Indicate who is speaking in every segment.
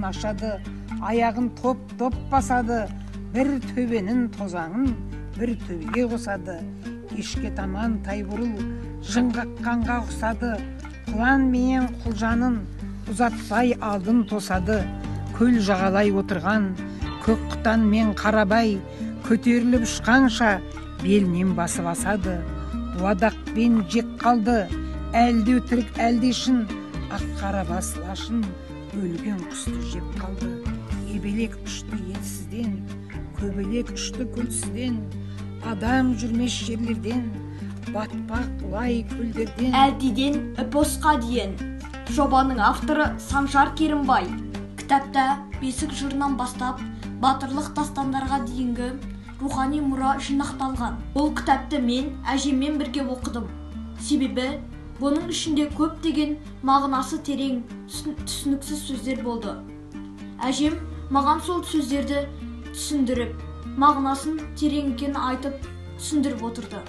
Speaker 1: ашады, аяғын топ басады, бір төбенің тозаңын бір төбеге қосады. Кешке таман тайбұрыл жыңғаққанға ұқсады, құлан менен құлжанын ұзатпай алдын тосады. Көл жағалай отырған көк құтан мен қарабай көтеріліп ұшқанша белінен басып асады. Дуадақпен жек қалды, әлде өтірік әлде шын, ақ қарабас лашын өлген құсты жеп қалды. Ебелек ұшты елсізден, көбелек ұшты көлсізден, адам жүрмес жерлерден, батпақ лай көлдерден.
Speaker 2: Әлдиден эпосқа дейін. Жобаның авторы Санжар Керімбай. Кітапта бесік жырынан бастап батырлық дастандарға дейінгі рухани мұра жинақталған. Бұл кітапты мен әжеммен бірге оқыдым. Себебі бұның ішінде көптеген мағынасы терең, түсініксіз сөздер болды. Әжем маған сол сөздерді түсіндіріп, мағынасын терең екенін айтып түсіндіріп отырды.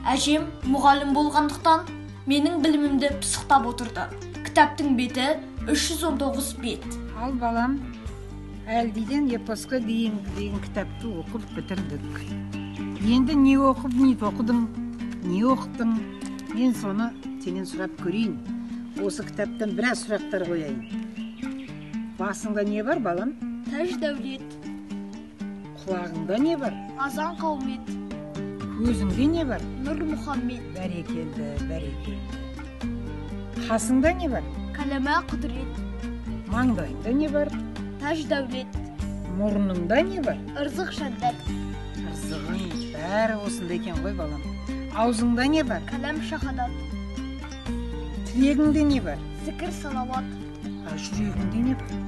Speaker 2: Әжем мұғалім болғандықтан менің білімімді пысықтап отырды. Кітаптың беті 319 бет.
Speaker 1: Ал балам, әлдиден эпосқа деген кітапты оқып бітірдік. Енді не оқып, не тоқыдың, не оқыттың? Мен соны сенен сұрап көрейін. Осы кітаптан біраз сұрақтар қояйын. Басыңда не бар, балам?
Speaker 2: Тәж дәулет.
Speaker 1: Құлағыңда не бар?
Speaker 2: Азан қаумет.
Speaker 1: Көзіңде не бар?
Speaker 2: Нұр Мұхаммед.
Speaker 1: Бәрекелді. Қасыңда не бар?
Speaker 2: Кәләмә құдірет.
Speaker 1: Маңдайыңда не бар?
Speaker 2: Тәж дәулет.
Speaker 1: Мұрныңда не бар?
Speaker 2: Ырзық жәннат.
Speaker 1: Ырзығың бәрі осында екен ғой, балам. Аузыңда не бар?
Speaker 2: Кәләм шахадат.
Speaker 1: Тілегіңде не бар?
Speaker 2: Зікір салауат.
Speaker 1: Жүрегіңде не бар?